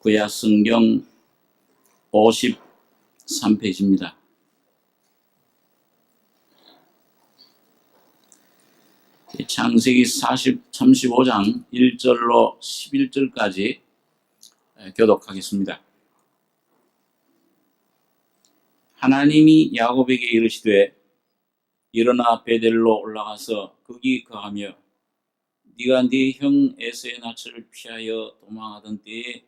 구약 성경 53페이지입니다. 창세기 35장 1절로 11절까지 교독하겠습니다. 하나님이 야곱에게 이르시되 일어나 베델로 올라가서 거기 거하며 네가 네 형 에서의 낯을 피하여 도망하던 때에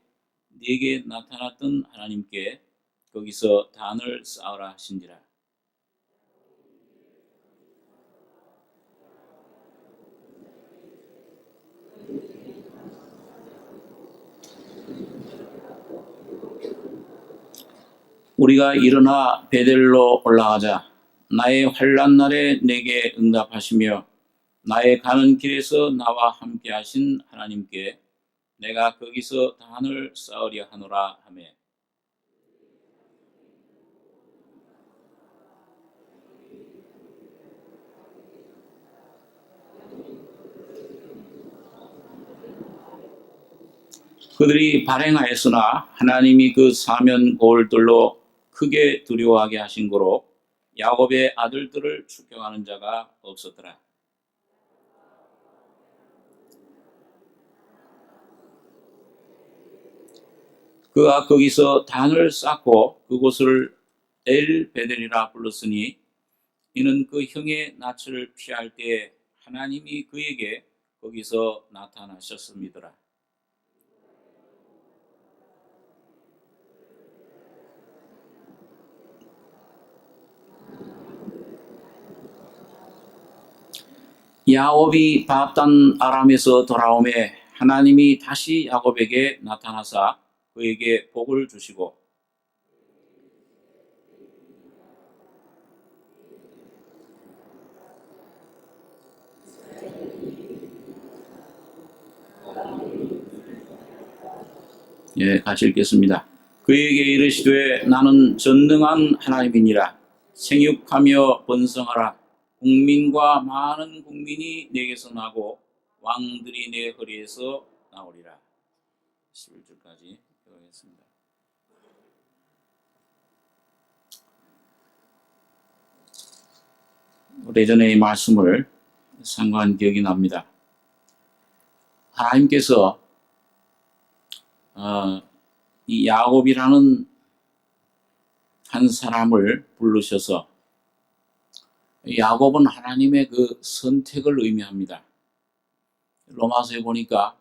네게 나타났던 하나님께 거기서 단을 쌓으라 하신지라. 우리가 일어나 베델로 올라가자. 나의 환난 날에 내게 응답하시며 나의 가는 길에서 나와 함께 하신 하나님께 내가 거기서 단을 쌓으려 하노라 하며, 그들이 발행하였으나 하나님이 그 사면 고을들로 크게 두려워하게 하신 거로 야곱의 아들들을 추격하는 자가 없었더라. 그가 거기서 단을 쌓고 그곳을 엘 베델이라 불렀으니 이는 그 형의 낯을 피할 때 하나님이 그에게 거기서 나타나셨음이더라. 야곱이 바단 아람에서 돌아오매 하나님이 다시 야곱에게 나타나사 그에게 복을 주시고 같이 읽겠습니다. 그에게 이르시되 나는 전능한 하나님이니라. 생육하며 번성하라. 국민과 많은 국민이 내게서 나고 왕들이 내 허리에서 나오리라. 11절까지 읽겠습니다. 오래전에 이 말씀을 상고한 기억이 납니다. 하나님께서 이 야곱이라는 한 사람을 부르셔서, 야곱은 하나님의 그 선택을 의미합니다. 로마서에 보니까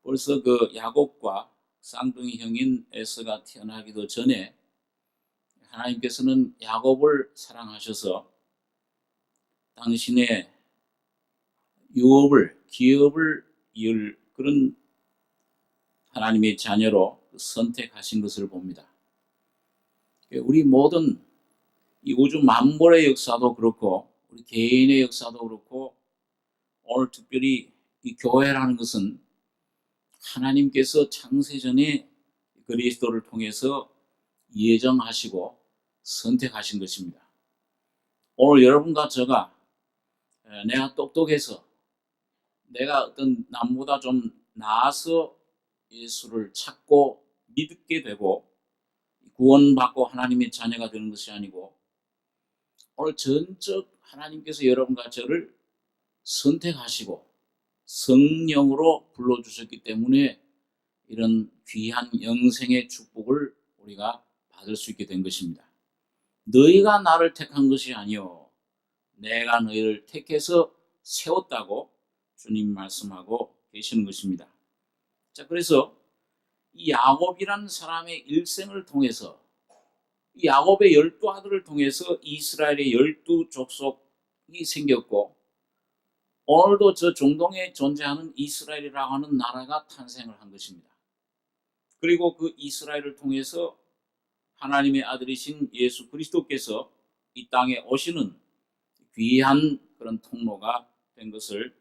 벌써 그 야곱과 쌍둥이 형인 에서가 태어나기도 전에 하나님께서는 야곱을 사랑하셔서 당신의 기업을 이을 그런 하나님의 자녀로 선택하신 것을 봅니다. 우리 모든 이 우주 만물의 역사도 그렇고 우리 개인의 역사도 그렇고 오늘 특별히 이 교회라는 것은 하나님께서 창세전에 그리스도를 통해서 예정하시고 선택하신 것입니다. 오늘 여러분과 저가 내가 똑똑해서 내가 어떤 남보다 좀 나아서 예수를 찾고 믿게 되고 구원받고 하나님의 자녀가 되는 것이 아니고 오늘 전적 하나님께서 여러분과 저를 선택하시고 성령으로 불러주셨기 때문에 이런 귀한 영생의 축복을 우리가 받을 수 있게 된 것입니다. 너희가 나를 택한 것이 아니요 내가 너희를 택해서 세웠다고 주님 말씀하고 계시는 것입니다. 자, 그래서 이 야곱이라는 사람의 일생을 통해서 이 야곱의 12아들을 통해서 이스라엘의 12족속이 생겼고 오늘도 저 중동에 존재하는 이스라엘이라고 하는 나라가 탄생을 한 것입니다. 그리고 그 이스라엘을 통해서 하나님의 아들이신 예수 그리스도께서 이 땅에 오시는 귀한 그런 통로가 된 것을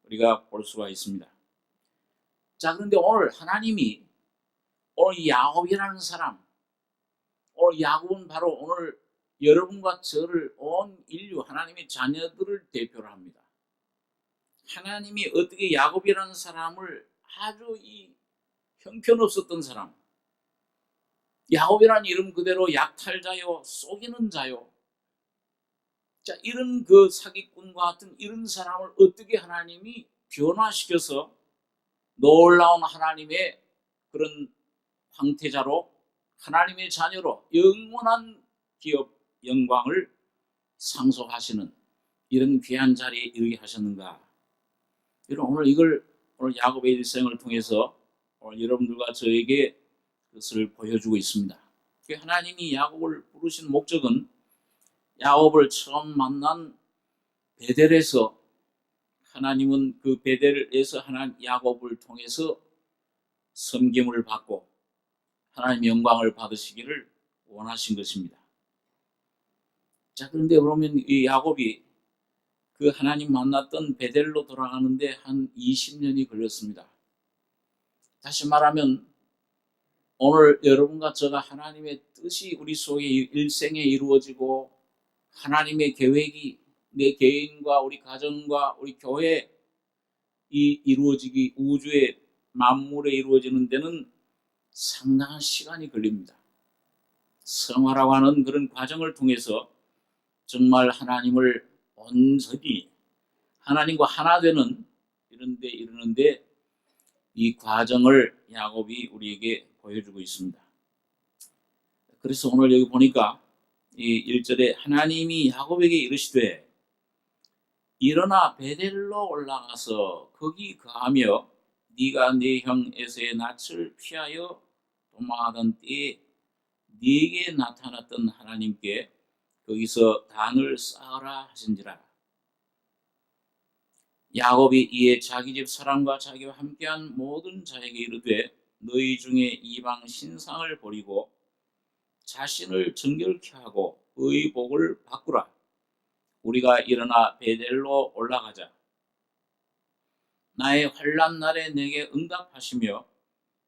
우리가 볼 수가 있습니다. 자, 그런데 오늘 하나님이 오늘 이 야곱이라는 사람, 오늘 야곱은 바로 오늘 여러분과 저를 온 인류 하나님의 자녀들을 대표로 합니다. 하나님이 어떻게 야곱이라는 사람을 아주 이 형편없었던 사람, 야곱이라는 이름 그대로 약탈자요, 속이는 자요. 자, 이런 그 사기꾼과 같은 이런 사람을 어떻게 하나님이 변화시켜서 놀라운 하나님의 그런 황태자로, 하나님의 자녀로 영원한 기업 영광을 상속하시는 이런 귀한 자리에 이르게 하셨는가. 여러분, 오늘 야곱의 일생을 통해서 오늘 여러분들과 저에게 그것을 보여주고 있습니다. 하나님이 야곱을 부르신 목적은 야곱을 처음 만난 베델에서 하나님은 그 베델에서 하나님 야곱을 통해서 섬김을 받고 하나님의 영광을 받으시기를 원하신 것입니다. 자, 그런데 그러면 이 야곱이 그 하나님 만났던 베델로 돌아가는데 한 20년이 걸렸습니다. 다시 말하면 오늘 여러분과 저가 하나님의 뜻이 우리 속에 일생에 이루어지고 하나님의 계획이 내 개인과 우리 가정과 우리 교회에 이루어지기, 우주의 만물에 이루어지는 데는 상당한 시간이 걸립니다. 성화라고 하는 그런 과정을 통해서 정말 하나님을 온전히 하나님과 하나 되는 이런 데 이르는데 이 과정을 야곱이 우리에게 보여주고 있습니다. 그래서 오늘 여기 보니까 이 1절에 하나님이 야곱에게 이르시되 일어나 베델로 올라가서 거기 거하며 네가 네 형 에서의 낯을 피하여 도망하던 때에 네게 나타났던 하나님께 거기서 단을 쌓으라 하신지라. 야곱이 이에 자기 집 사람과 자기와 함께한 모든 자에게 이르되 너희 중에 이방 신상을 버리고 자신을 정결케 하고 의복을 바꾸라. 우리가 일어나 베델로 올라가자. 나의 환난 날에 내게 응답하시며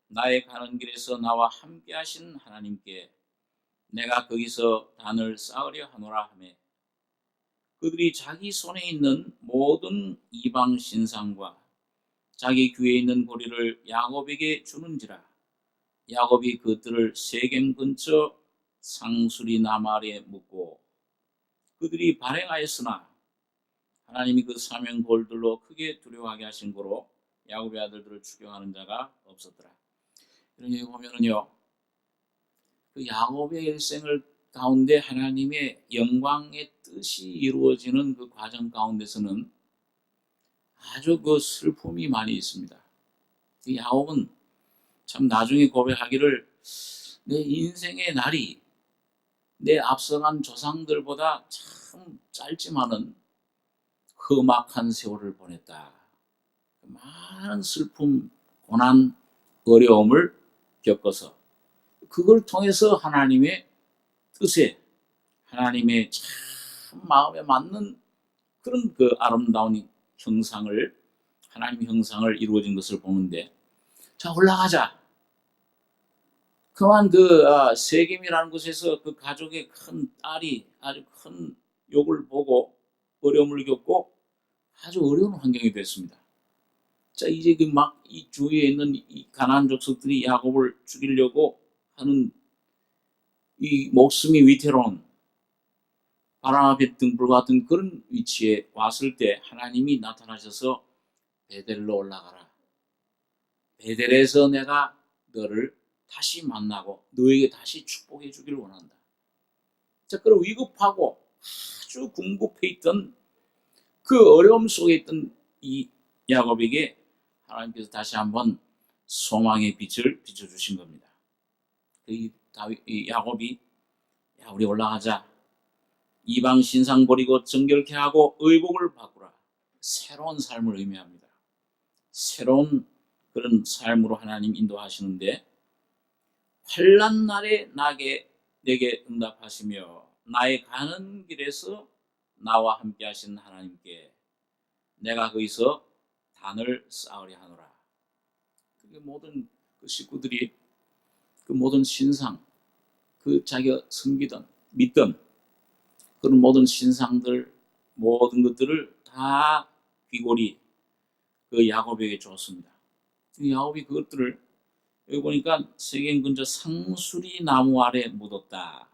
나의 가는 길에서 나와 함께 하신 하나님께 내가 거기서 단을 쌓으려 하노라 하매 그들이 자기 손에 있는 모든 이방 신상과 자기 귀에 있는 고리를 야곱에게 주는지라. 야곱이 그들을 세겜 근처 상수리 나말에 묻고 그들이 발행하였으나 하나님이 그 사명 돌들로 크게 두려워하게 하신 거로 야곱의 아들들을 추격하는 자가 없었더라. 이런 얘기 보면은요, 그 야곱의 일생을 가운데 하나님의 영광의 뜻이 이루어지는 그 과정 가운데서는 아주 그 슬픔이 많이 있습니다. 그 야곱은 참 나중에 고백하기를 내 인생의 날이 내 앞서간 조상들보다 참 짧지만은 험악한 세월을 보냈다. 많은 슬픔, 고난, 어려움을 겪어서 그걸 통해서 하나님의 뜻에 하나님의 참 마음에 맞는 그런 그 아름다운 형상을 하나님의 형상을 이루어진 것을 보는데 자 올라가자. 그만 그 세겜이라는 곳에서 그 가족의 큰 딸이 아주 큰 욕을 보고 어려움을 겪고 아주 어려운 환경이 됐습니다. 자 이제 그 막 이 주위에 있는 이 가나안 족속들이 야곱을 죽이려고 하는 이 목숨이 위태로운 바람 앞에 등불 같은 그런 위치에 왔을 때 하나님이 나타나셔서 베델로 올라가라. 베델에서 내가 너를 다시 만나고 너에게 다시 축복해 주기를 원한다. 자, 그럼 위급하고 아주 궁극해 있던 그 어려움 속에 있던 이 야곱에게 하나님께서 다시 한번 소망의 빛을 비춰주신 겁니다. 이 야곱이 야 우리 올라가자. 이방 신상 버리고 정결케 하고 의복을 바꾸라. 새로운 삶을 의미합니다. 새로운 그런 삶으로 하나님 인도하시는데 환난 날에 내게 응답하시며 나의 가는 길에서 나와 함께 하신 하나님께 내가 거기서 단을 쌓으려 하노라. 그게 모든 그 식구들이 그 모든 신상, 그 자기가 섬기던 믿던 그런 모든 신상들 모든 것들을 다 귀골이 그 야곱에게 줬습니다. 야곱이 그것들을 여기 보니까 세계인 근처 상수리 나무 아래 묻었다.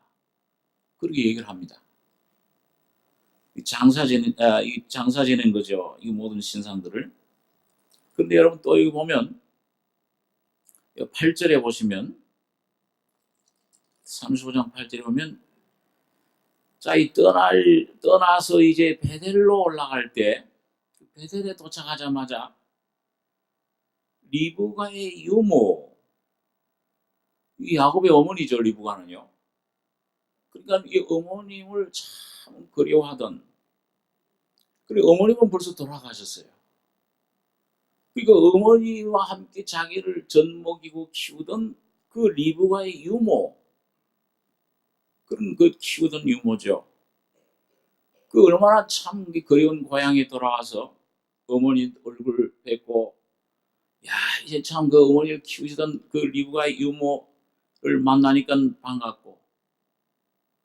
그렇게 얘기를 합니다. 이 장사 지낸 거죠. 이 모든 신상들을. 그런데 여러분 또 여기 보면 8절에 보시면 35장 8절에 보면 자, 떠나서 이제 베델로 올라갈 때 베델에 도착하자마자 리브가의 유모, 이 야곱의 어머니죠, 리브가는요. 그러니까 이 어머님을 참 그리워하던, 그리고 어머님은 벌써 돌아가셨어요. 그러니까 어머니와 함께 자기를 젖먹이고 키우던 그 리브가의 유모, 그런 그 키우던 유모죠. 그 얼마나 참 그리운 고향에 돌아와서 어머니 얼굴을 뵙고, 야, 이제 참 그 어머니를 키우시던 그 리브가의 유모를 만나니까 반갑고,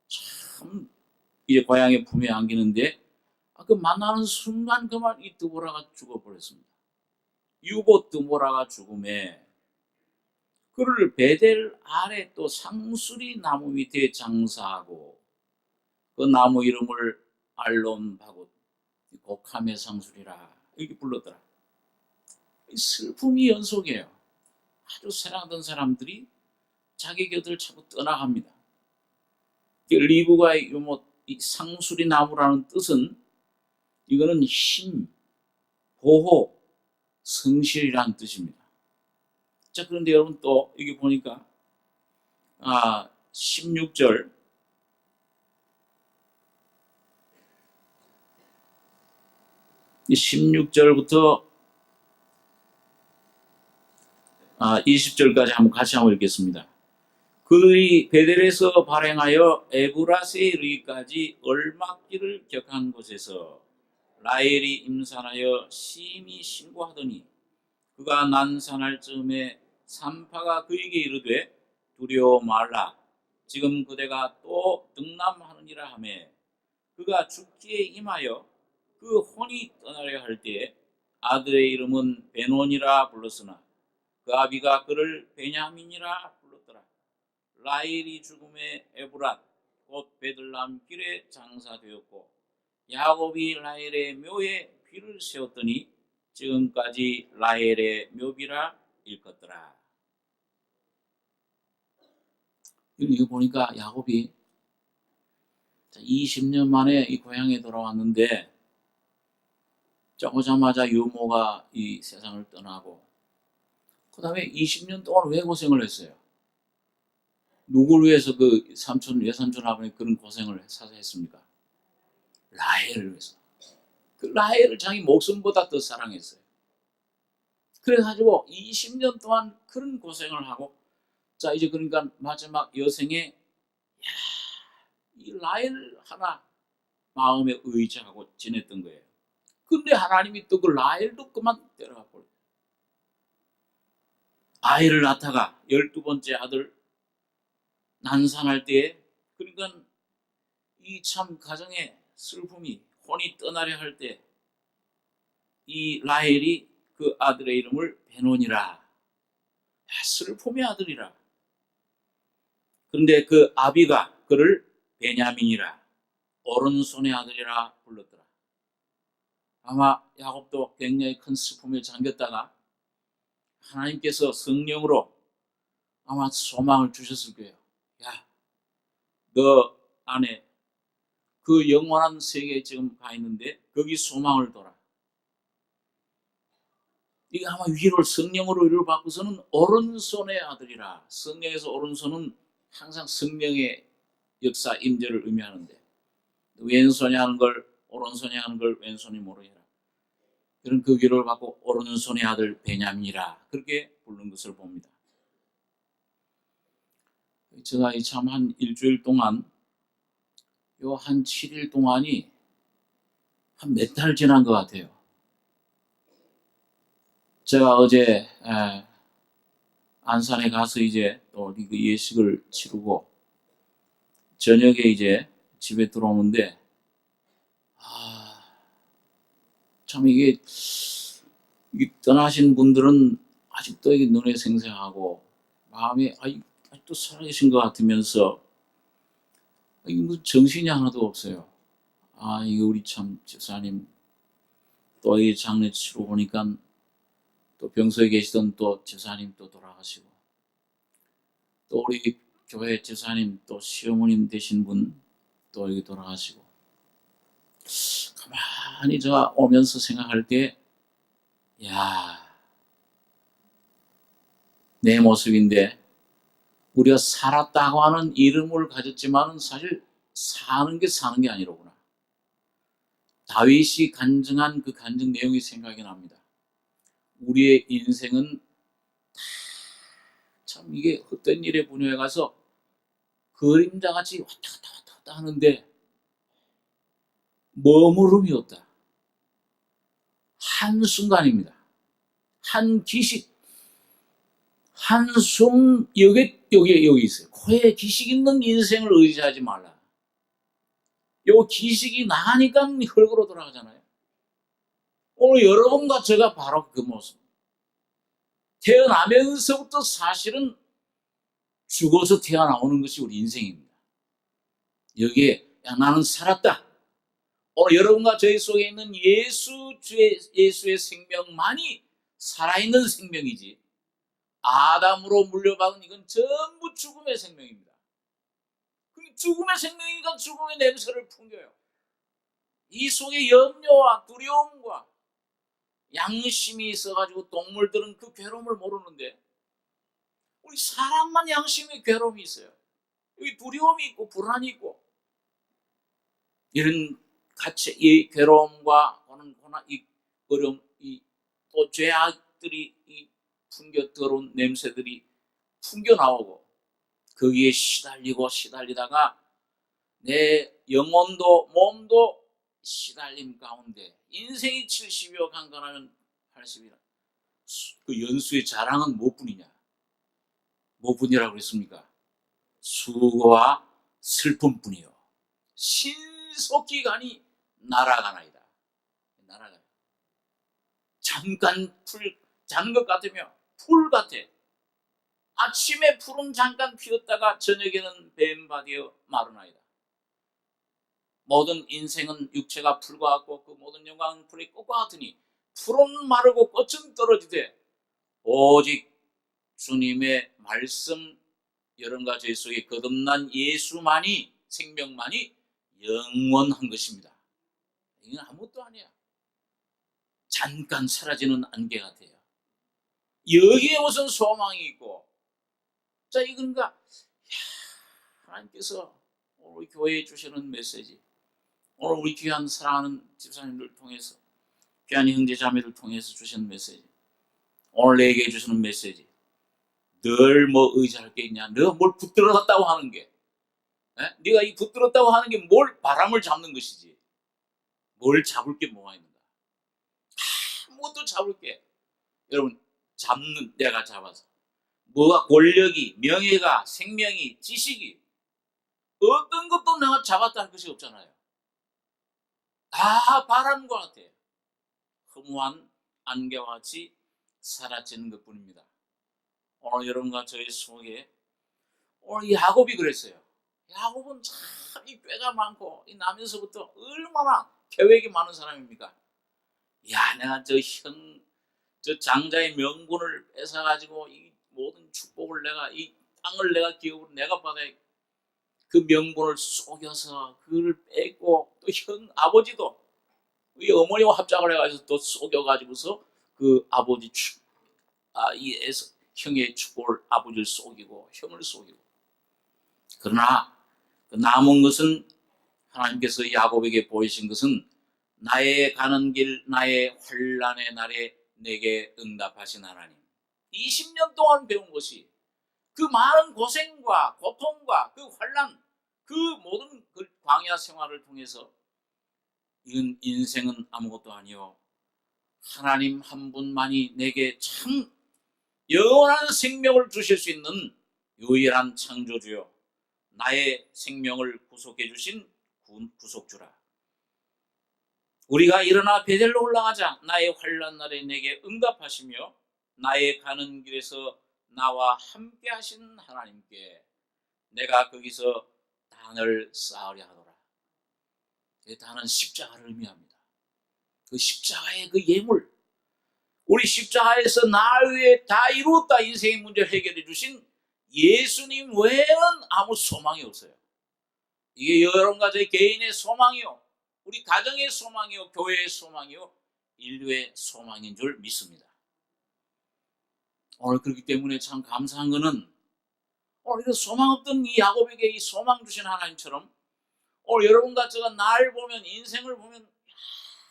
참 이제 고향에 품에 안기는데, 그 만나는 순간 그만 이 드보라가 죽어버렸습니다. 유보 드보라가 죽음에 그를 베델 아래 또 상수리 나무 밑에 장사하고, 그 나무 이름을 알론 바굿, 곡함의 상수리라 이렇게 불렀더라. 슬픔이 연속이에요. 아주 사랑하던 사람들이 자기 곁을 자꾸 떠나갑니다. 리브가의 유모, 이 상수리 나무라는 뜻은 이거는 힘, 보호, 성실이라는 뜻입니다. 자, 그런데 여러분 또 여기 보니까 16절 16절부터 20절까지 같이 한번 읽겠습니다. 그들이 베델에서 발행하여 에브라스에 이르기까지 얼막길을 격한 곳에서 라헬이 임산하여 심히 신고하더니 그가 난산할 즈음에 산파가 그에게 이르되 두려워 말라. 지금 그대가 또 등남하느니라 하매 그가 죽기에 임하여 그 혼이 떠나려 할 때에 아들의 이름은 베논이라 불렀으나 그 아비가 그를 베냐민이라 불렀더라. 라헬이 죽음에 에브랏 곧 베들람 길에 장사되었고 야곱이 라헬의 묘에 귀를 세웠더니 지금까지 라헬의 묘비라 일컫더라. 이거 보니까 야곱이 20년 만에 이 고향에 돌아왔는데 오자마자 유모가 이 세상을 떠나고 그 다음에 20년 동안 왜 고생을 했어요? 누굴 위해서 그 외삼촌 아버님 그런 고생을 했습니까? 라헬을 위해서. 그 라헬을 자기 목숨보다 더 사랑했어요. 그래가지고 20년 동안 그런 고생을 하고 자 이제 그러니까 마지막 여생에 이 라헬 하나 마음에 의지하고 지냈던 거예요. 근데 하나님이 또 그 라헬도 그만 데려가 버려요. 아이를 낳다가 12번째 아들 난산할 때에 그러니까 이 참 가정의 슬픔이 혼이 떠나려 할 때 이 라헬이 그 아들의 이름을 베논이라, 슬픔의 아들이라. 그런데 그 아비가 그를 베냐민이라, 오른손의 아들이라 불렀더라. 아마 야곱도 굉장히 큰 슬픔에 잠겼다가 하나님께서 성령으로 아마 소망을 주셨을 거예요. 야, 너 안에 그 영원한 세계에 지금 가 있는데 거기 소망을 둬라. 이게 아마 성령으로 위로를 받고서는 오른손의 아들이라. 성령에서 오른손은 항상 성령의 역사 임재를 의미하는데 왼손이 하는 걸 오른손이 하는 걸 왼손이 모르게 해라. 그런 그 위로를 받고 오른손의 아들 베냐민이라 그렇게 부른 것을 봅니다. 제가 참 한 일주일 동안 요 한 7일 동안이 한 몇 달 지난 것 같아요. 제가 어제 안산에 가서 이제 또 그 예식을 치르고 저녁에 이제 집에 들어오는데 참 이게 떠나신 분들은 아직도 이게 눈에 생생하고 마음에 또 살아계신 것 같으면서 뭐 정신이 하나도 없어요. 이거 우리 참 집사님 또 이 장례 치러 보니까 또 병소에 계시던 또 집사님 또 돌아가시고, 또 우리 교회 집사님 또 시어머님 되신 분 또 여기 돌아가시고, 가만히 제가 오면서 생각할 때, 야, 내 모습인데 우리가 살았다고 하는 이름을 가졌지만은 사실 사는 게 아니로구나. 다윗이 간증한 그 간증 내용이 생각이 납니다. 우리의 인생은 참 이게 헛된 일에 분야에 가서 그림자같이 왔다 갔다 왔다 갔다 하는데 머무름이 없다. 한순간입니다. 한 기식, 한숨, 여기 있어요. 코에 기식 있는 인생을 의지하지 말라. 요 기식이 나가니까 흙으로 돌아가잖아요. 오늘 여러분과 제가 바로 그 모습. 태어나면서부터 사실은 죽어서 태어나오는 것이 우리 인생입니다. 여기에 나는 살았다. 오늘 여러분과 저희 속에 있는 예수의 생명만이 살아있는 생명이지, 아담으로 물려받은 이건 전부 죽음의 생명입니다. 죽음의 생명이니까 죽음의 냄새를 풍겨요. 이 속에 염려와 두려움과 양심이 있어가지고 동물들은 그 괴로움을 모르는데 우리 사람만 양심의 괴로움이 있어요. 여기 두려움이 있고 불안이 있고 이런 같이 이 괴로움과 고난, 이 어려움, 또 죄악들이 풍겨 들어온 냄새들이 풍겨 나오고 거기에 시달리다가 내 영혼도 몸도 시달림 가운데 인생이 70여 강건하면 80이라. 그 연수의 자랑은 무엇뿐이냐? 무엇뿐이라고 그랬습니까? 수고와 슬픔뿐이요. 신속히 가니 날아가나이다. 날아가요. 잠깐 잔 것 같으며 풀 같아. 아침에 풀은 잠깐 피었다가 저녁에는 뱀바되어 마르나이다. 모든 인생은 육체가 풀과 같고 그 모든 영광은 풀의 꽃과 같으니 풀은 마르고 꽃은 떨어지되 오직 주님의 말씀, 여러분과 저희 속에 거듭난 예수만이, 생명만이 영원한 것입니다. 이건 아무것도 아니야. 잠깐 사라지는 안개 같아요. 여기에 무슨 소망이 있고, 자, 이건가? 하나님께서 오늘 교회에 주시는 메시지, 오늘 우리 귀한 사랑하는 집사님들 통해서, 귀한 형제 자매를 통해서 주시는 메시지, 오늘 내게 주시는 메시지, 늘 뭐 의지할 게 있냐? 너가 뭘 붙들었다고 하는 게, 네가 이 붙들었다고 하는 게 뭘 바람을 잡는 것이지, 뭘 잡을 게 뭐가 있는가? 아무것도 잡을 게, 여러분, 잡는 내가 잡아서 뭐가 권력이, 명예가, 생명이, 지식이 어떤 것도 내가 잡았다 할 것이 없잖아요. 다 바람과 같아. 허무한 안개와 같이 사라지는 것뿐입니다. 오늘 여러분과 저희 속에 오늘 야곱이 그랬어요. 야곱은 참 이 꾀가 많고 이 나면서부터 얼마나 계획이 많은 사람입니까? 야, 내가 저 장자의 명분을 뺏어가지고 이 모든 축복을 내가, 이 땅을 내가 기업으로 내가 받아야, 그 명분을 속여서 그걸 뺏고, 또 아버지도 이 어머니와 합작을 해가지고 또 속여가지고서 그 아버지 형의 축복을 아버지를 속이고 형을 속이고. 그러나 그 남은 것은 하나님께서 야곱에게 보이신 것은 나의 가는 길, 나의 환난의 날에 내게 응답하신 하나님. 20년 동안 배운 것이 그 많은 고생과 고통과 그 환난, 그 모든 그 광야 생활을 통해서 이건 인생은 아무것도 아니요, 하나님 한 분만이 내게 참 영원한 생명을 주실 수 있는 유일한 창조주요, 나의 생명을 구속해 주신 구속주라. 우리가 일어나 베델로 올라가자 나의 환난 날에 내게 응답하시며 나의 가는 길에서 나와 함께 하신 하나님께 내가 거기서 단을 쌓으려 하노라. 그 단은 십자가를 의미합니다. 그 십자가의 그 예물, 우리 십자가에서 나 위해 다 이루었다 인생의 문제를 해결해 주신 예수님 외에는 아무 소망이 없어요. 이게 여러분 가정의 개인의 소망이요, 우리 가정의 소망이요, 교회의 소망이요, 인류의 소망인 줄 믿습니다. 오늘 그렇기 때문에 참 감사한 것은 오늘 소망 없던 이 야곱에게 이 소망 주신 하나님처럼 오늘 여러분과 제가 날 보면, 인생을 보면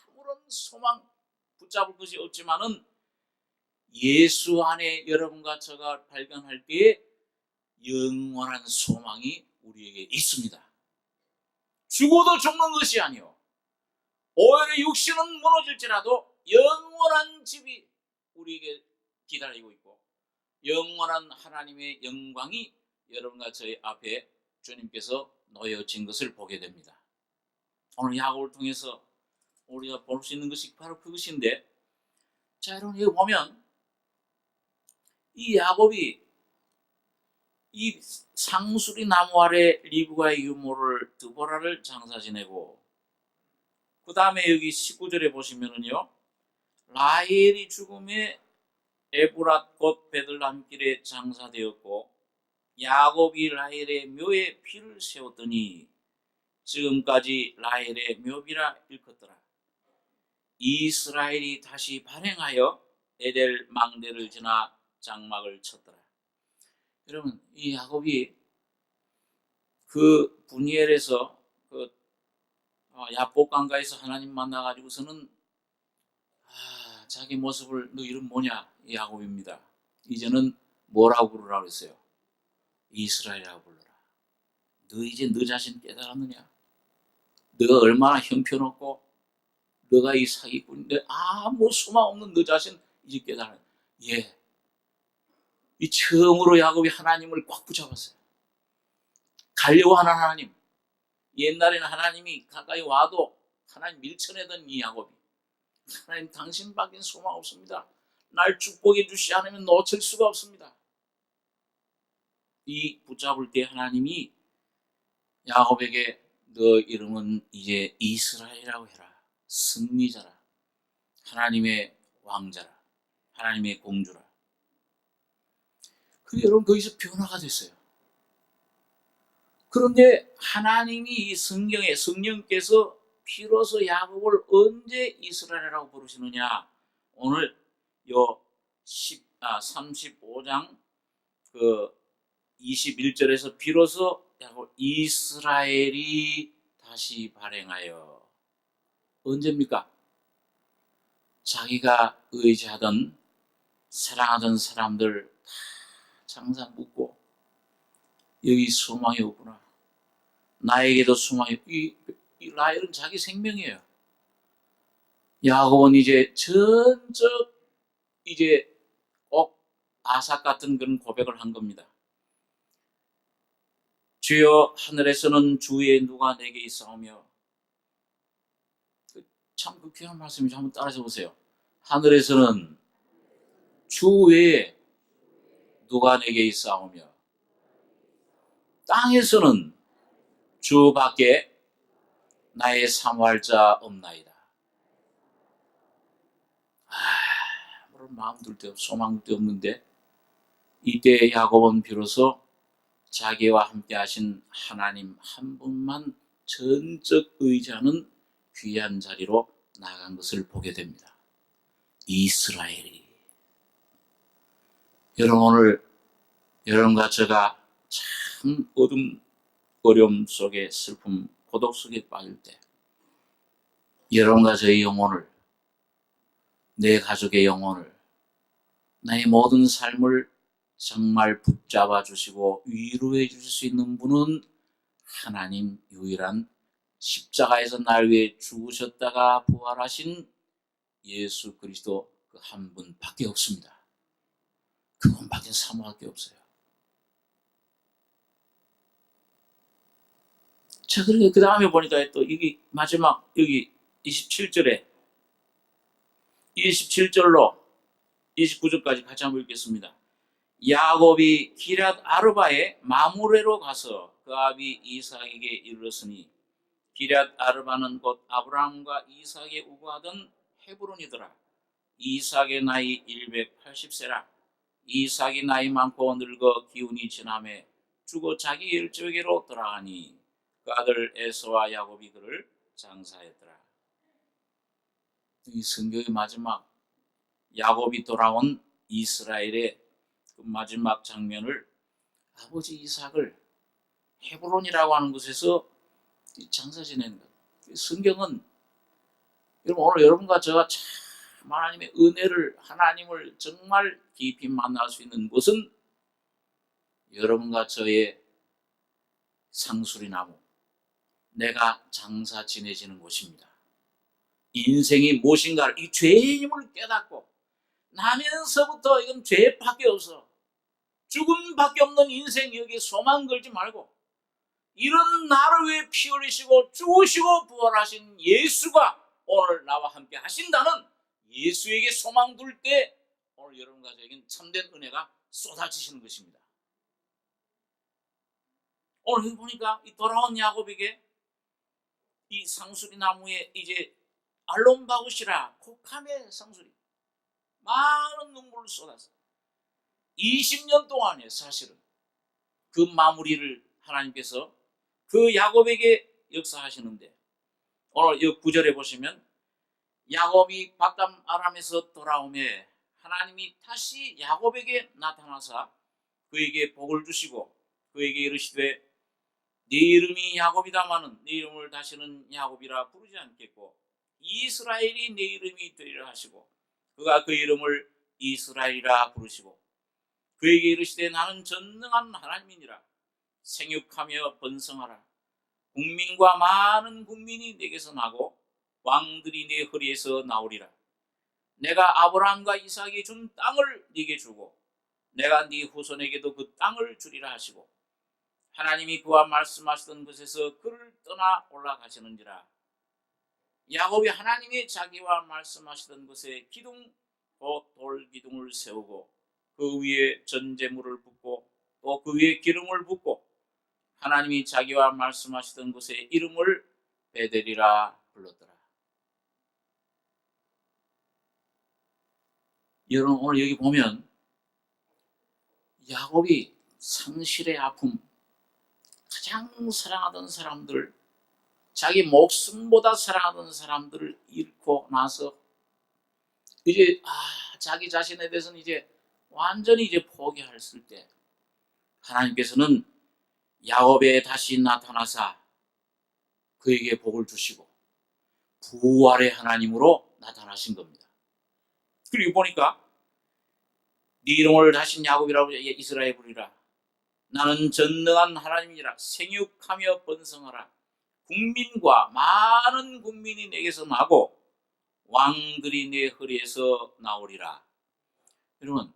아무런 소망 붙잡을 것이 없지만은 예수 안에 여러분과 제가 발견할 때에 영원한 소망이 우리에게 있습니다. 죽어도 죽는 것이 아니요, 오히려 육신은 무너질지라도 영원한 집이 우리에게 기다리고 있고 영원한 하나님의 영광이 여러분과 저희 앞에 주님께서 놓여진 것을 보게 됩니다. 오늘 야곱을 통해서 우리가 볼 수 있는 것이 바로 그것인데, 자, 여러분 여기 보면 이 야곱이 이 상수리 나무 아래 리브가의 유모를 드보라를 장사 지내고, 그 다음에 여기 19절에 보시면은요, 라헬이 죽음에 에브랏 곧 베들람길에 장사되었고 야곱이 라헬의 묘에 피를 세웠더니 지금까지 라헬의 묘비라 일컫더라. 이스라엘이 다시 발행하여 에델 망대를 지나 장막을 쳤더라. 여러분, 이 야곱이 그 분이엘에서 그 야복 강가에서 하나님 만나가지고서는 자기 모습을, 너 이름 뭐냐? 야곱입니다. 이제는 뭐라고 부르라고 했어요? 이스라엘이라고 불러라. 너 이제 너 자신 깨달았느냐? 너가 얼마나 형편없고 너가 이 사기꾼인데 아무 소망 없는 너 자신 이제 깨달았느냐? 예. 이 처음으로 야곱이 하나님을 꽉 붙잡았어요. 가려고 하는 하나님. 옛날에는 하나님이 가까이 와도 하나님 밀쳐내던 이 야곱이, 하나님 당신밖엔 소망 없습니다. 날 축복해 주시지 않으면 놓칠 수가 없습니다. 이 붙잡을 때 하나님이 야곱에게 너 이름은 이제 이스라엘이라고 해라. 승리자라. 하나님의 왕자라. 하나님의 공주라. 그게 여러분 거기서 변화가 됐어요. 그런데 하나님이 이 성령께서 비로소 야곱을 언제 이스라엘이라고 부르시느냐? 오늘 요 35장 그 21절에서 비로소 야곱 이스라엘이 다시 발행하여, 언제입니까? 자기가 의지하던 사랑하던 사람들 다 장사 묻고 여기 소망이 없구나. 나에게도 소망이, 이 라헬은 자기 생명이에요. 야곱은 이제 전적 이제 꼭 아삭 같은 그런 고백을 한 겁니다. 주여 하늘에서는 주 외에 누가 내게 있사오며, 참 그 귀한 말씀이죠. 한번 따라서 보세요. 하늘에서는 주 외에 누가 내게 있사오며 땅에서는 주 밖에 나의 사모할 자 없나이다. 아무런 마음들 데 소망도 없는데 이때 야곱은 비로소 자기와 함께 하신 하나님 한 분만 전적 의지하는 귀한 자리로 나간 것을 보게 됩니다. 이스라엘이. 여러분, 오늘 여러분과 제가 참 어려움 속에, 슬픔, 고독 속에 빠질 때 여러분과 저의 영혼을, 내 가족의 영혼을, 나의 모든 삶을 정말 붙잡아 주시고 위로해 주실 수 있는 분은 하나님 유일한 십자가에서 날 위해 죽으셨다가 부활하신 예수 그리스도 그 한 분밖에 없습니다. 그분밖에 사모할 게 없어요. 자, 그러니까 그 다음에 보니까 또 여기 마지막 여기 27절에 27절로 29절까지 같이 한번 읽겠습니다. 야곱이 기럇 아르바의 마므레로 가서 그 아비 이삭에게 이르렀으니 기럇 아르바는 곧 아브라함과 이삭이 우거하던 헤브론이더라. 이삭의 나이 180세라. 이삭이 나이 많고 늙어 기운이 지남에 죽어 자기 일족에로 돌아가니 그 아들 에서와 야곱이 그를 장사했더라. 이 성경의 마지막 야곱이 돌아온 이스라엘의 그 마지막 장면을 아버지 이삭을 헤브론이라고 하는 곳에서 장사 지내는 것. 성경은 여러분, 오늘 여러분과 저가 참 하나님의 은혜를, 하나님을 정말 깊이 만날 수 있는 곳은 여러분과 저의 상수리나무, 내가 장사 지내지는 곳입니다. 인생이 무엇인가를, 이 죄의 힘을 깨닫고 나면서부터 이건 죄밖에 없어, 죽음밖에 없는 인생, 여기에 소망 걸지 말고 이런 나를 위해 피 흘리시고 죽으시고 부활하신 예수가 오늘 나와 함께 하신다는 예수에게 소망 둘 때 오늘 여러분과 저에겐 참된 은혜가 쏟아지시는 것입니다. 오늘 여기 보니까 이 돌아온 야곱에게 이 상수리 나무에 이제 알론바굿이라 콕함의 상수리, 많은 눈물을 쏟아서 20년 동안에 사실은 그 마무리를 하나님께서 그 야곱에게 역사하시는데, 오늘 이 9절에 보시면 야곱이 바담 아람에서 돌아오매 하나님이 다시 야곱에게 나타나사 그에게 복을 주시고 그에게 이르시되 네 이름이 야곱이다마는 네 이름을 다시는 야곱이라 부르지 않겠고 이스라엘이 네 이름이 되리라 하시고 그가 그 이름을 이스라엘이라 부르시고 그에게 이르시되 나는 전능한 하나님이니라. 생육하며 번성하라. 국민과 많은 국민이 내게서 나고 왕들이 네 허리에서 나오리라. 내가 아브라함과 이삭이 준 땅을 네게 주고 내가 네 후손에게도 그 땅을 주리라 하시고 하나님이 그와 말씀하시던 곳에서 그를 떠나 올라가시는지라. 야곱이 하나님이 자기와 말씀하시던 곳에 기둥 곧 돌기둥을 세우고 그 위에 전제물을 붓고 또 그 위에 기름을 붓고 하나님이 자기와 말씀하시던 곳에 이름을 베델이라 불렀더라. 여러분, 오늘 여기 보면 야곱이 상실의 아픔, 가장 사랑하던 사람들, 자기 목숨보다 사랑하던 사람들을 잃고 나서 이제 자기 자신에 대해서는 이제 완전히 이제 포기했을 때 하나님께서는 야곱에 다시 나타나사 그에게 복을 주시고 부활의 하나님으로 나타나신 겁니다. 그리고 보니까 네 이름을 다시 야곱이라고 이스라엘 부르리라. 나는 전능한 하나님이라. 생육하며 번성하라. 국민과 많은 국민이 내게서 나고 왕들이 내 허리에서 나오리라. 여러분,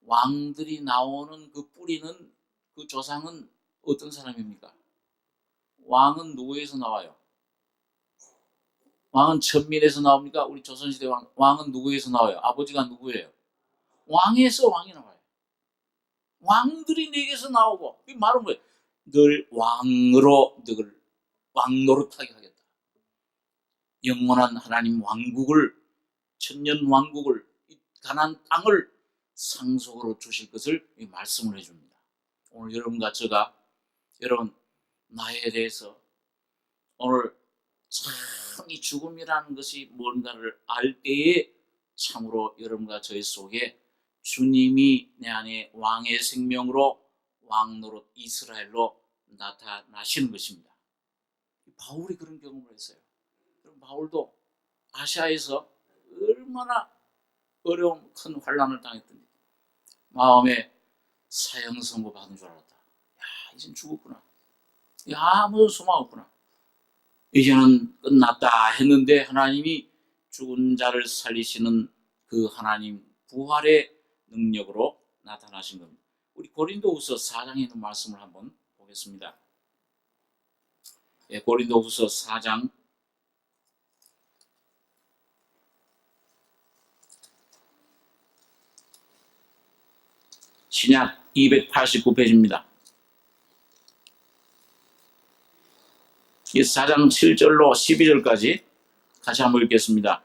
왕들이 나오는 그 뿌리는, 그 조상은 어떤 사람입니까? 왕은 누구에서 나와요? 왕은 천민에서 나옵니까? 우리 조선시대 왕은 누구에서 나와요? 아버지가 누구예요? 왕에서 왕이 나와요. 왕들이 내게서 나오고, 이 말은 뭐예요? 늘 왕으로 늘 왕노릇하게 하겠다. 영원한 하나님 왕국을, 천년 왕국을, 가나안 땅을 상속으로 주실 것을 말씀을 해줍니다. 오늘 여러분과 제가, 여러분 나에 대해서 오늘 참 이 죽음이라는 것이 뭔가를 알 때에 참으로 여러분과 저희 속에 주님이 내 안에 왕의 생명으로 왕노릇 이스라엘로 나타나시는 것입니다. 바울이 그런 경험을 했어요. 그럼 바울도 아시아에서 얼마나 어려움, 큰 환난을 당했더니 마음에 사형 선고 받은 줄 알았다. 이젠 죽었구나. 아무 소망 없구나. 이제는 끝났다 했는데 하나님이 죽은 자를 살리시는 그 하나님 부활의 능력으로 나타나신 겁니다. 우리 고린도후서 4장에 있는 말씀을 한번 보겠습니다. 고린도후서 4장 신약 289페이지입니다. 이 4장 7절로 12절까지 다시 한번 읽겠습니다.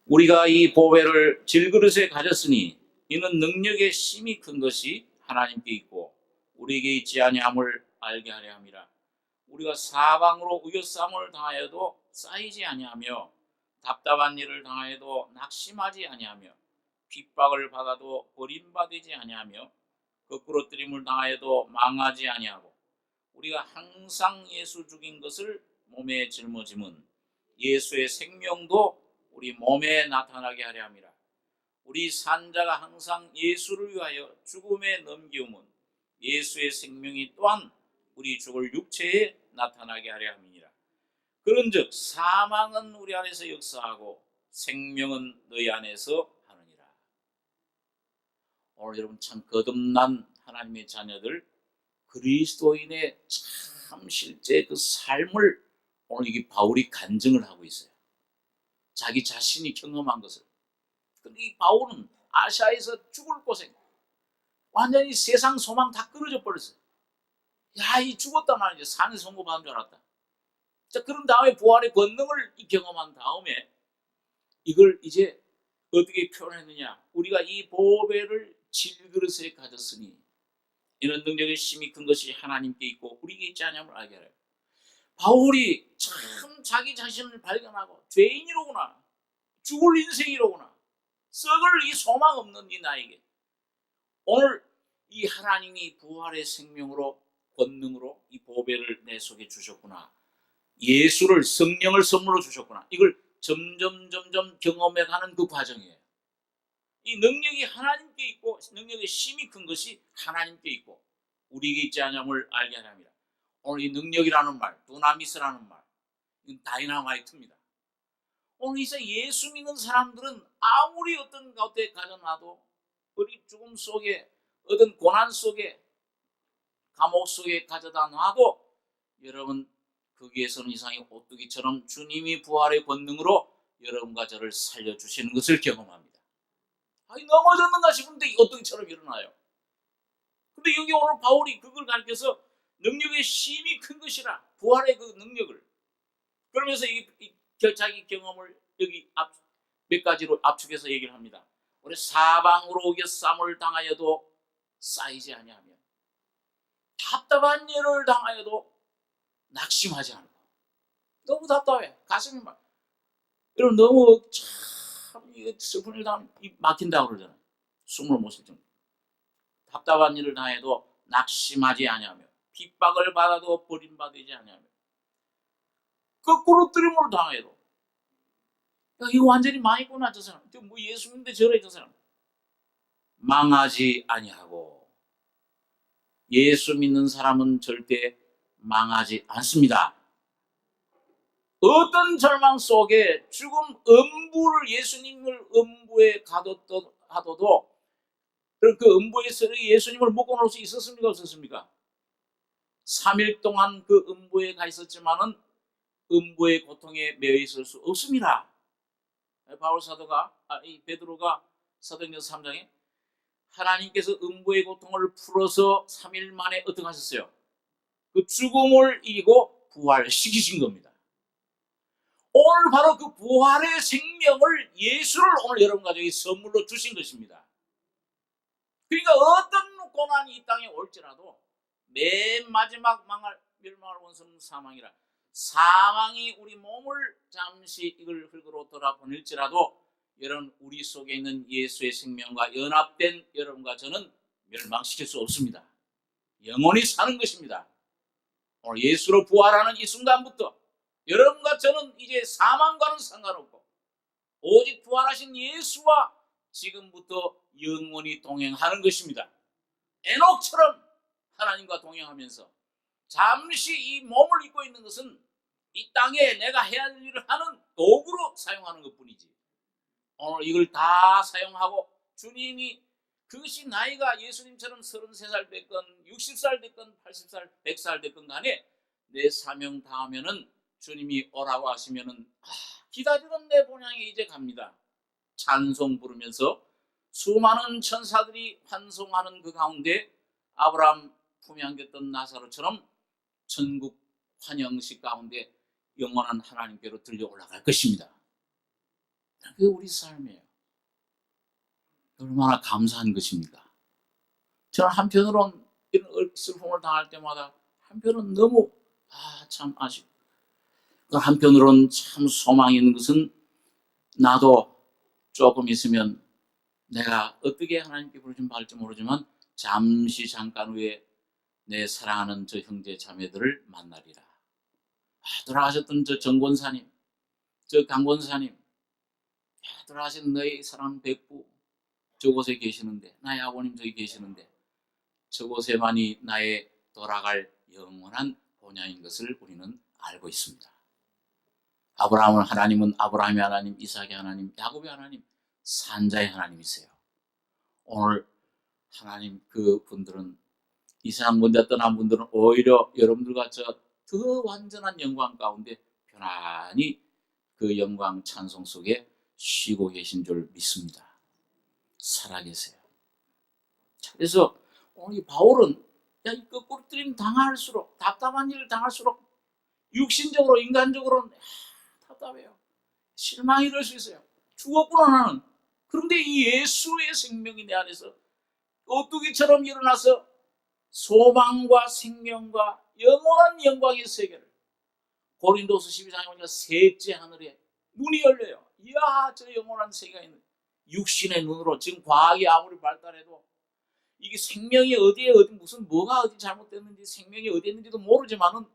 우리가 이 보배를 질그릇에 가졌으니 이는 능력의 심이 큰 것이 하나님께 있고 우리에게 있지 아니함을 알게 하려 함이라. 우리가 사방으로 의욕삼을 당하여도 쌓이지 아니하며 답답한 일을 당하여도 낙심하지 아니하며 핍박을 받아도 버림받지 아니하며 거꾸로 뜨림을 당하여도 망하지 아니하고 우리가 항상 예수 죽인 것을 몸에 짊어짐은 예수의 생명도 우리 몸에 나타나게 하려 함이라. 우리 산자가 항상 예수를 위하여 죽음에 넘기움은 예수의 생명이 또한 우리 죽을 육체에 나타나게 하려 함이니라. 그런즉 사망은 우리 안에서 역사하고 생명은 너희 안에서 하느니라. 오늘 여러분 참 거듭난 하나님의 자녀들 그리스도인의 참 실제 그 삶을 오늘 이게 바울이 간증을 하고 있어요. 자기 자신이 경험한 것을. 근데 이 바울은 아시아에서 죽을 고생, 완전히 세상 소망 다 끊어져 버렸어요. 야, 이 죽었다 말이야. 산에 선고받은 줄 알았다. 자, 그런 다음에 부활의 권능을 경험한 다음에 이걸 이제 어떻게 표현했느냐. 우리가 이 보배를 질그릇에 가졌으니 이런 능력의 심이 큰 것이 하나님께 있고 우리에게 있지 않냐면 알게 하라. 바울이 참 자기 자신을 발견하고 죄인이로구나, 죽을 인생이로구나, 썩을 이 소망 없는 이 나에게 오늘 이 하나님이 부활의 생명으로 권능으로 이 보배를 내 속에 주셨구나, 예수를 성령을 선물로 주셨구나, 이걸 점점 경험해가는 그 과정이에요. 이 능력이 하나님께 있고 능력의 심이 큰 것이 하나님께 있고 우리에게 있지 않음을 알게 하랍니다. 오늘 이 능력이라는 말, 두나미스라는 말, 이건 다이나마이트입니다. 오늘 이제 예수 믿는 사람들은 아무리 어떤 가운데 가져놔도 우리 죽음 속에 어떤 고난 속에 감옥 속에 가져다 놔도 여러분 거기에서는 이상히 오뚜기처럼 주님이 부활의 권능으로 여러분과 저를 살려주시는 것을 경험합니다. 아니 넘어졌는가 싶은데 오뚜기처럼 일어나요. 근데 여기 오늘 바울이 그걸 가르쳐서 능력의 심이 큰 것이라, 부활의 그 능력을, 그러면서 자기 경험을 여기 몇 가지로 압축해서 얘기를 합니다. 우리 사방으로 오겨쌈을 당하여도 쌓이지 아니하며 답답한 일을 당하여도 낙심하지 않고. 너무 답답해. 가슴이 막 여러분 너무 참 이게 슬픈 일 당하면 막힌다고 그러잖아요. 숨을 못 쉴 정도. 답답한 일을 당해도 낙심하지 아니하며 핍박을 받아도 버림받지 아니하며 거꾸로 뜨림을 당해도, 야, 이거 완전히 망했구나 저 사람. 뭐 예수 믿는데 저래 저 사람. 망하지 아니하고. 예수 믿는 사람은 절대 망하지 않습니다. 어떤 절망 속에 죽음 음부를 예수님을 음부에 가둬도 그 음부에서 예수님을 묶어놓을 수 있었습니까 없었습니까? 3일 동안 그 음부에 가 있었지만은 음부의 고통에 매여 있을 수 없습니다. 바울 사도가 이 베드로가 사도행전 3장에 하나님께서 음부의 고통을 풀어서 3일 만에 어떻게 하셨어요? 그 죽음을 이기고 부활시키신 겁니다. 오늘 바로 그 부활의 생명을 예수를 오늘 여러분 가족이 선물로 주신 것입니다. 그러니까 어떤 고난이 이 땅에 올지라도 맨 마지막 멸망할 원수는 사망이라. 사망이 우리 몸을 잠시 이걸 흙으로 돌아보낼지라도 여러분 우리 속에 있는 예수의 생명과 연합된 여러분과 저는 멸망시킬 수 없습니다. 영원히 사는 것입니다. 오늘 예수로 부활하는 이 순간부터 여러분과 저는 이제 사망과는 상관없고 오직 부활하신 예수와 지금부터 영원히 동행하는 것입니다. 에녹처럼 하나님과 동행하면서 잠시 이 몸을 입고 있는 것은 이 땅에 내가 해야 할 일을 하는 도구로 사용하는 것뿐이지, 오늘 이걸 다 사용하고 주님이 그것이 나이가 예수님처럼 33살 됐건 60살 됐건 80살 100살 됐건 간에 내 사명 다하면은 주님이 오라고 하시면은 기다리던 내 본향에 이제 갑니다. 찬송 부르면서 수많은 천사들이 환송하는 그 가운데 아브라함 품에 안겼던 나사로처럼 천국 환영식 가운데 영원한 하나님께로 들려 올라갈 것입니다. 그게 우리 삶이에요. 얼마나 감사한 것입니까? 저는 한편으로는 이런 슬픔을 당할 때마다 한편은 너무 참 아쉽고, 한편으로는 참 소망이 있는 것은 나도 조금 있으면 내가 어떻게 하나님께 부르심 받을지 모르지만 잠시 잠깐 후에 내 사랑하는 저 형제 자매들을 만나리라. 돌아가셨던 저 정권사님, 저 강권사님, 돌아가신 너희 사랑하는 백부 저곳에 계시는데, 나의 아버님 저기 계시는데 저곳에만이 나의 돌아갈 영원한 본향인 것을 우리는 알고 있습니다. 하나님은 아브라함의 하나님, 이삭의 하나님, 야곱의 하나님, 산자의 하나님이세요. 오늘 하나님 그분들은 이 세상 먼저 떠난 분들은 오히려 여러분들과 더 완전한 영광 가운데 편안히 그 영광 찬송 속에 쉬고 계신 줄 믿습니다. 살아계세요. 그래서 오늘 이 바울은 이 거꾸로뜨림 당할수록, 답답한 일을 당할수록 육신적으로, 인간적으로는 답답해요. 실망이 될 수 있어요. 죽었구나 나는. 그런데 이 예수의 생명이 내 안에서 오뚜기처럼 일어나서 소망과 생명과 영원한 영광의 세계를, 고린도서 12장에 보니까 셋째 하늘에 눈이 열려요. 이야, 저 영원한 세계가 있는, 육신의 눈으로 지금 과학이 아무리 발달해도 이게 생명이 어디에 무슨 뭐가 어디 잘못됐는지, 생명이 어디 있는지도 모르지만은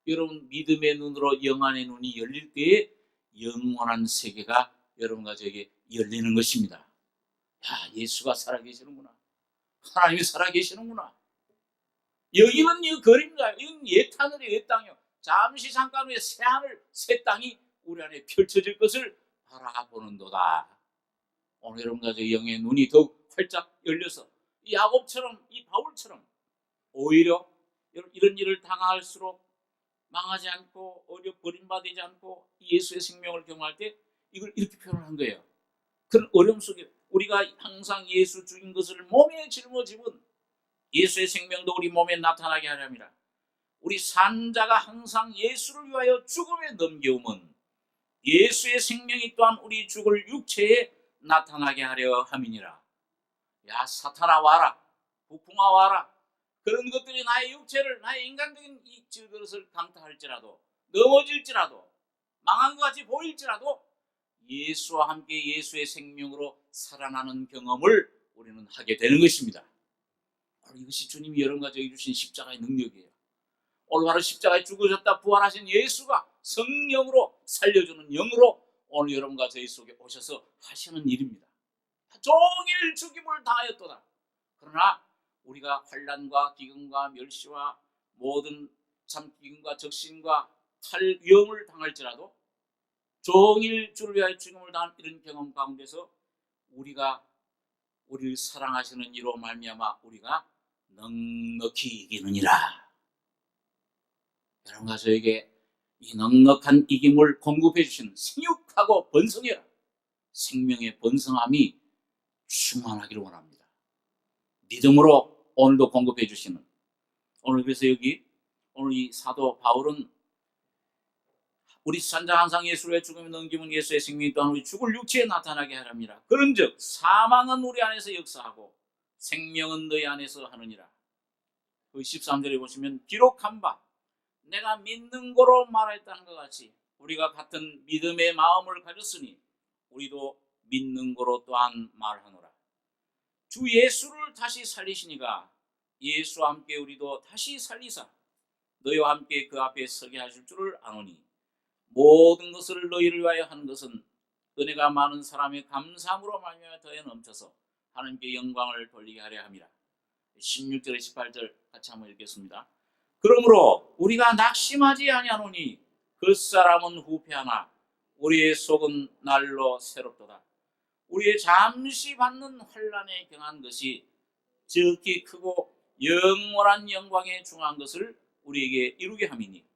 여러분 믿음의 눈으로 영안의 눈이 열릴 때에 영원한 세계가 여러분과 저에게 열리는 것입니다. 예수가 살아계시는구나. 하나님이 살아계시는구나. 여기는 이 그림자, 이건 옛 하늘이 옛 땅이요. 잠시 잠깐 후에 새 하늘, 새 땅이 우리 안에 펼쳐질 것을 바라보는도다. 오늘 여러분과 저 영의 눈이 더욱 활짝 열려서 이 야곱처럼, 이 바울처럼 오히려 이런 일을 당할수록 망하지 않고 오히려 버림받지 않고 예수의 생명을 경험할 때 이걸 이렇게 표현한 거예요. 그런 어려움 속에 우리가 항상 예수 죽인 것을 몸에 짊어지면 예수의 생명도 우리 몸에 나타나게 하렵니다. 우리 산자가 항상 예수를 위하여 죽음에 넘겨오면 예수의 생명이 또한 우리 죽을 육체에 나타나게 하려 함이니라. 야, 사탄아 와라, 부풍아 와라. 그런 것들이 나의 육체를, 나의 인간적인 이 질그릇을 강타할지라도, 넘어질지라도, 망한 것 같이 보일지라도 예수와 함께 예수의 생명으로 살아나는 경험을 우리는 하게 되는 것입니다. 이것이 주님이 여러분과 저에게 주신 십자가의 능력이에요. 오늘 바로 십자가에 죽으셨다 부활하신 예수가 성령으로 살려주는 영으로 오늘 여러분과 저희 속에 오셔서 하시는 일입니다. 종일 죽임을 당하였도다. 그러나 우리가 환난과 기근과 멸시와 모든 참 기근과 적신과 칼 위험을 당할지라도 종일 주를 위하여 죽임을 당한 이런 경험 가운데서 우리를 사랑하시는 이로 말미암아 우리가 넉넉히 이기느니라. 여러분과 저에게 이 넉넉한 이김을 공급해 주시는 생육하고 번성해라, 생명의 번성함이 충만하기를 원합니다. 믿음으로 오늘도 공급해 주시는, 오늘 그래서 여기 오늘 이 사도 바울은 우리 산자 항상 예수의 죽음에 넘기면 예수의 생명이 또한 우리 죽을 육체에 나타나게 하랍니다. 그런즉 사망은 우리 안에서 역사하고 생명은 너희 안에서 하느니라. 그 13절에 보시면 기록한 바 내가 믿는 거로 말했다는 것 같이 우리가 같은 믿음의 마음을 가졌으니 우리도 믿는 거로 또한 말하노라. 주 예수를 다시 살리시니가 예수와 함께 우리도 다시 살리사 너희와 함께 그 앞에 서게 하실 줄을 아노니 모든 것을 너희를 위하여 하는 것은 은혜가 많은 사람의 감사함으로 말미암아 더해 넘쳐서 하나님께 영광을 돌리게 하려 함이라. 16절에 18절 같이 한번 읽겠습니다. 그러므로 우리가 낙심하지 아니하노니 그 사람은 후패하나 우리의 속은 날로 새롭도다. 우리의 잠시 받는 환난에 경한 것이 지극히 크고 영원한 영광에 중한 것을 우리에게 이루게 함이니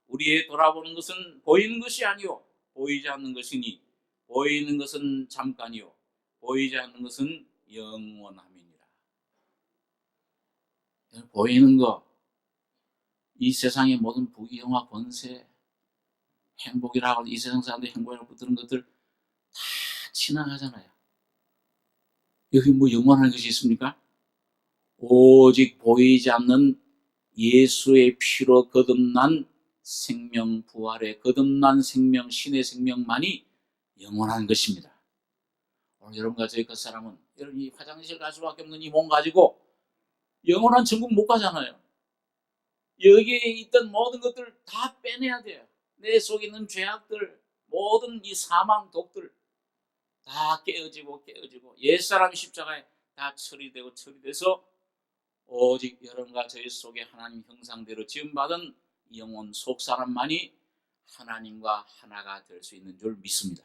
우리의 돌아보는 것은 보이는 것이 아니요 보이지 않는 것이니 보이는 것은 잠깐이요 보이지 않는 것은 영원함이니라. 보이는 거, 이 세상의 모든 부귀영화, 권세, 행복이라고 이 세상 사람들이 행복이라고 붙드는 것들 다 지나가잖아요. 여기 뭐 영원한 것이 있습니까? 오직 보이지 않는 예수의 피로 거듭난 생명, 부활의 거듭난 생명, 신의 생명만이 영원한 것입니다. 오늘 여러분과 저희 그 사람은 여러분 이 화장실 갈 수밖에 없는 이 몸 가지고 영원한 천국 못 가잖아요. 여기에 있던 모든 것들 다 빼내야 돼요. 내 속에 있는 죄악들, 모든 이 사망, 독들 다 깨어지고 옛사람 십자가에 다 처리돼서 오직 여러분과 저희 속에 하나님 형상대로 지음받은 영혼 속 사람만이 하나님과 하나가 될 수 있는 줄 믿습니다.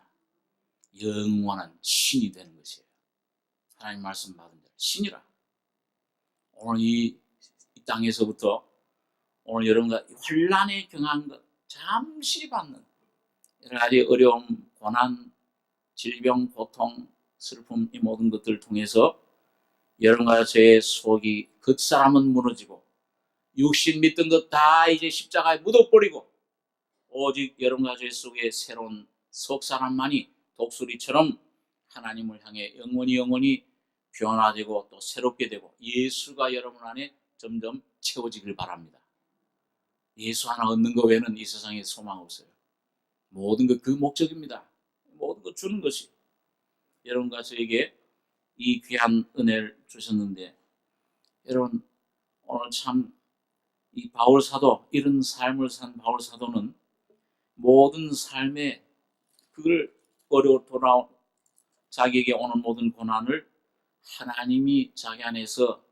영원한 신이 되는 것이에요. 하나님 말씀 받은 자 신이라. 오늘 이 땅에서부터 오늘 여러분과 환난에 경한 것 잠시 받는 여러 가지 어려움, 고난, 질병, 고통, 슬픔 이 모든 것들을 통해서 여러분과 제 속이 겉사람은 무너지고 육신 믿던 것 다 이제 십자가에 묻어버리고 오직 여러분과 제 속에 새로운 속사람만이 독수리처럼 하나님을 향해 영원히 변화되고 또 새롭게 되고 예수가 여러분 안에 점점 채워지길 바랍니다. 예수 하나 얻는 것 외에는 이 세상에 소망 없어요. 모든 것 그 목적입니다. 모든 것 주는 것이 여러분과 저에게 이 귀한 은혜를 주셨는데 여러분 오늘 참 이 바울 사도 이런 삶을 산 바울 사도는 모든 삶에 그걸 돌아온 자기에게 오는 모든 고난을 하나님이 자기 안에서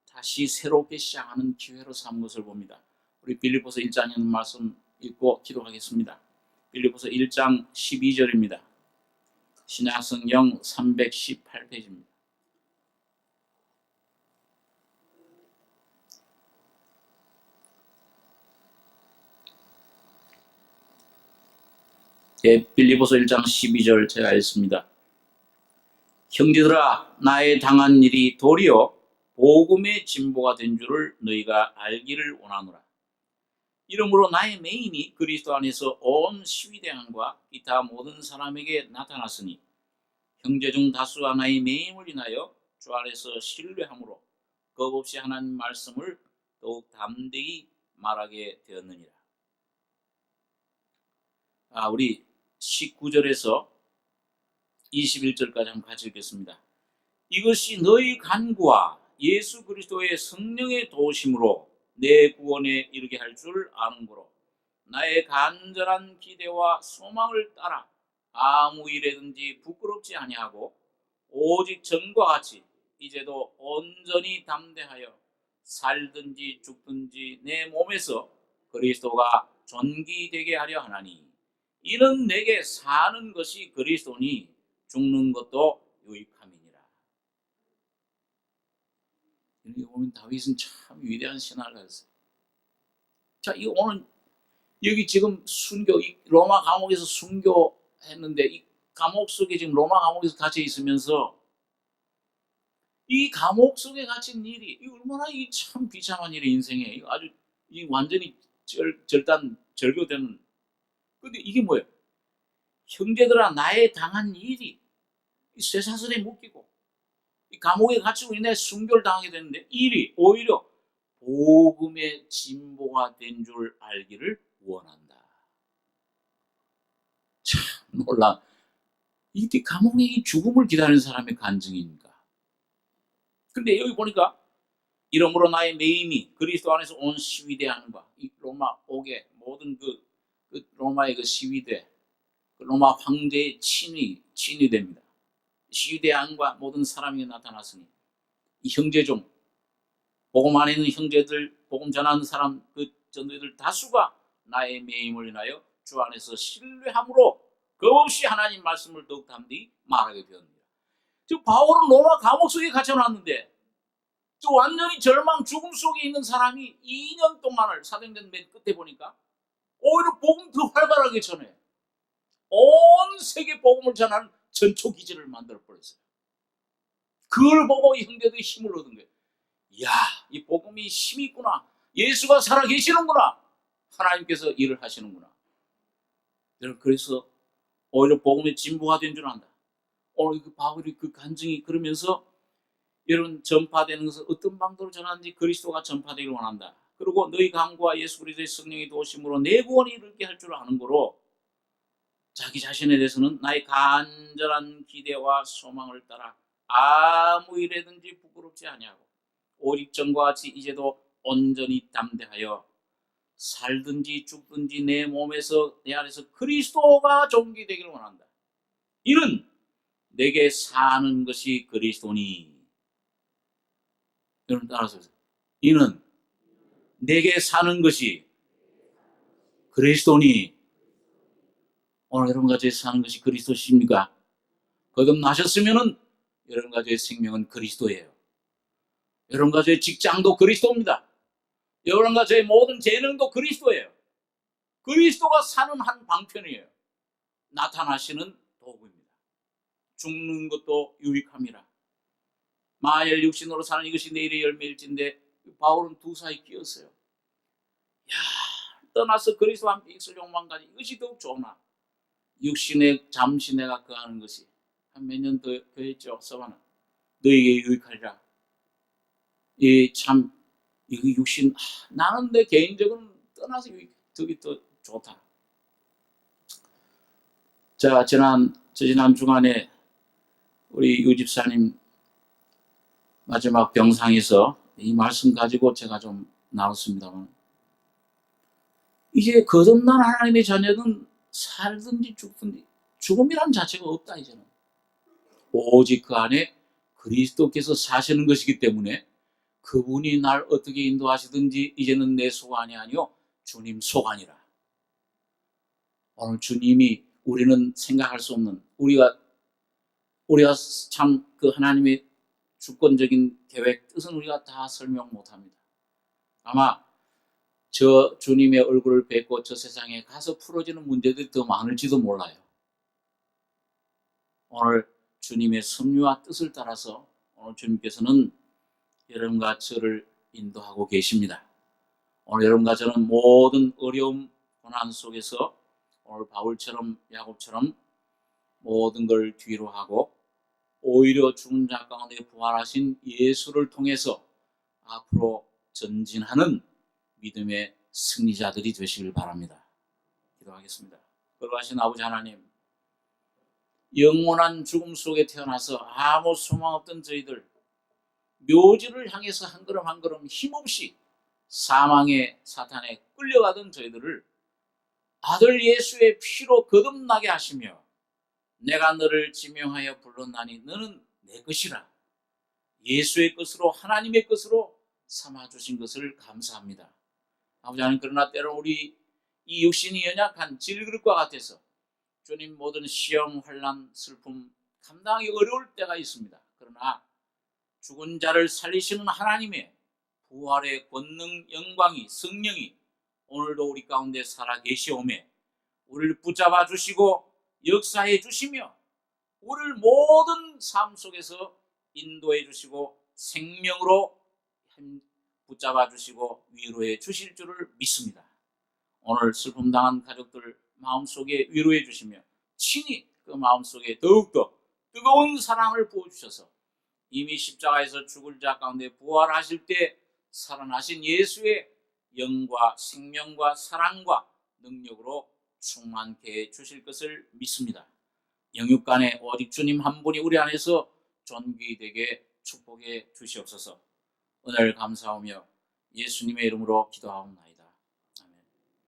다시 새롭게 시작하는 기회로 삼은 것을 봅니다. 우리 빌립보서 1장에 있는 말씀 읽고 기도하겠습니다. 빌립보서 1장 12절입니다. 신약성경 318페이지입니다. 빌립보서 1장 12절 제가 읽습니다. 형제들아 나의 당한 일이 도리어 복음의 진보가 된 줄을 너희가 알기를 원하노라. 이러므로 나의 매임이 그리스도 안에서 온 시위대항과 기타 모든 사람에게 나타났으니 형제 중 다수가 나의 매임을 인하여 주 안에서 신뢰함으로 겁없이 하나님 말씀을 더욱 담대히 말하게 되었느니라. 우리 19절에서 21절까지 한번 같이 읽겠습니다. 이것이 너희 간구와 예수 그리스도의 성령의 도우심으로 내 구원에 이르게 할 줄 아는 거로 나의 간절한 기대와 소망을 따라 아무 일에든지 부끄럽지 아니하고 오직 전과 같이 이제도 온전히 담대하여 살든지 죽든지 내 몸에서 그리스도가 존귀되게 하려 하나니 이는 내게 사는 것이 그리스도니 죽는 것도 유익함이니라. 여기 보면 다윗은 참 위대한 신화를 가졌어요. 자, 이 오늘 여기 지금 순교, 로마 감옥에서 순교했는데 이 감옥 속에 지금 로마 감옥에서 갇혀 있으면서 이 감옥 속에 갇힌 일이 이 얼마나 이 참 비참한 일이 인생에 이거 아주 이 완전히 절교되는. 근데 이게 뭐예요? 형제들아 나의 당한 일이 이 쇠사슬에 묶이고 이 감옥에 갇히고 있는데 순교를 당하게 되는데 일이 오히려 복음의 진보가 된 줄 알기를 원한다. 참 놀라. 이게 감옥에 죽음을 기다리는 사람의 간증입니까? 근데 여기 보니까 이러므로 나의 매임이 그리스도 안에서 온 시위대하는 바, 이 로마 옥의 모든 그 로마의 그 시위대, 그 로마 황제의 친위 됩니다. 시위대항과 모든 사람이 나타났으니 이 형제종, 복음 안에 있는 형제들, 복음 전하는 사람, 그 전도들 다수가 나의 매임을 인하여 주 안에서 신뢰함으로 겁없이 하나님 말씀을 더욱 담대히 말하게 되었습니다. 지금 바울은 로마 감옥 속에 갇혀놨는데 완전히 절망, 죽음 속에 있는 사람이 2년 동안을 사도행전 맨 끝에 보니까 오히려 복음 더 활발하게 전해 온 세계 복음을 전하는 전초기지를 만들어 버렸어요. 그걸 보고 이 형제들이 힘을 얻은 거예요. 이야, 이 복음이 힘이 있구나. 예수가 살아계시는구나. 하나님께서 일을 하시는구나. 여러분, 그래서 오히려 복음의 진보가 된 줄 안다. 오늘 그 바울이 그 간증이 그러면서 여러분 전파되는 것은 어떤 방도로 전하는지 그리스도가 전파되기를 원한다. 그리고 너희 강구와 예수 그리스도의 성령의 도우심으로 내 구원이 이르게 할 줄 아는 거로 자기 자신에 대해서는 나의 간절한 기대와 소망을 따라 아무 일에든지 부끄럽지 아니하고 오직 전과 같이 이제도 온전히 담대하여 살든지 죽든지 내 몸에서 내 안에서 그리스도가 존귀되기를 원한다. 이는 내게 사는 것이 그리스도니. 여러분 따라서 이는 내게 사는 것이 그리스도니. 오늘 여러분 가지고 사는 것이 그리스도십니까? 거듭나셨으면은 여러분 가지고의 생명은 그리스도예요. 여러분 가지고의 직장도 그리스도입니다. 여러분 가지고의 모든 재능도 그리스도예요. 그리스도가 사는 한 방편이에요. 나타나시는 도구입니다. 죽는 것도 유익함이라. 만일 육신으로 사는 이것이 내일의 열매일진데 바울은 두 사이 끼었어요. 야, 떠나서 그리스도와 함께 있을 욕망 가지 이것이 더욱 좋으나 육신에 잠시 내가 거하는 것이 한 몇 년 더 했죠. 서바는 너에게 유익하리라. 참 이거 육신 나는 내 개인적으로는 떠나서 덕이 더 좋다. 자, 지난 주간에 우리 유 집사님 마지막 병상에서 이 말씀 가지고 제가 좀 나눴습니다만, 이제 거듭난 하나님의 자녀는 살든지 죽든지 죽음이란 자체가 없다. 이제는 오직 그 안에 그리스도께서 사시는 것이기 때문에 그분이 날 어떻게 인도하시든지 이제는 내 소관이 아니요 주님 소관이라. 오늘 주님이 우리는 생각할 수 없는, 우리가 참 그 하나님의 주권적인 계획, 뜻은 우리가 다 설명 못합니다. 아마 저 주님의 얼굴을 뵙고 저 세상에 가서 풀어지는 문제들이 더 많을지도 몰라요. 오늘 주님의 섭리와 뜻을 따라서 오늘 주님께서는 여러분과 저를 인도하고 계십니다. 오늘 여러분과 저는 모든 어려움, 고난 속에서 오늘 바울처럼 야곱처럼 모든 걸 뒤로 하고 오히려 죽은 자 가운데 부활하신 예수를 통해서 앞으로 전진하는 믿음의 승리자들이 되시길 바랍니다. 기도하겠습니다. 거룩하신 아버지 하나님, 영원한 죽음 속에 태어나서 아무 소망 없던 저희들, 묘지를 향해서 한 걸음 한 걸음 힘없이 사망의 사탄에 끌려가던 저희들을 아들 예수의 피로 거듭나게 하시며 내가 너를 지명하여 불렀나니 너는 내 것이라 예수의 것으로 하나님의 것으로 삼아주신 것을 감사합니다. 아버지 하나님, 그러나 때로 우리 이 육신이 연약한 질그릇과 같아서 주님 모든 시험, 환난, 슬픔 감당하기 어려울 때가 있습니다. 그러나 죽은 자를 살리시는 하나님의 부활의 권능, 영광이, 성령이 오늘도 우리 가운데 살아 계시오매 우리를 붙잡아 주시고 역사해 주시며 우리를 모든 삶 속에서 인도해 주시고 생명으로 붙잡아 주시고 위로해 주실 줄을 믿습니다. 오늘 슬픔 당한 가족들 마음속에 위로해 주시며 친히 그 마음속에 더욱더 뜨거운 사랑을 부어주셔서 이미 십자가에서 죽을 자 가운데 부활하실 때 살아나신 예수의 영과 생명과 사랑과 능력으로 충만케 해 주실 것을 믿습니다. 영육간에 오직 주님 한 분이 우리 안에서 존귀되게 축복해 주시옵소서. 오늘 감사하며 예수님의 이름으로 기도하옵나이다.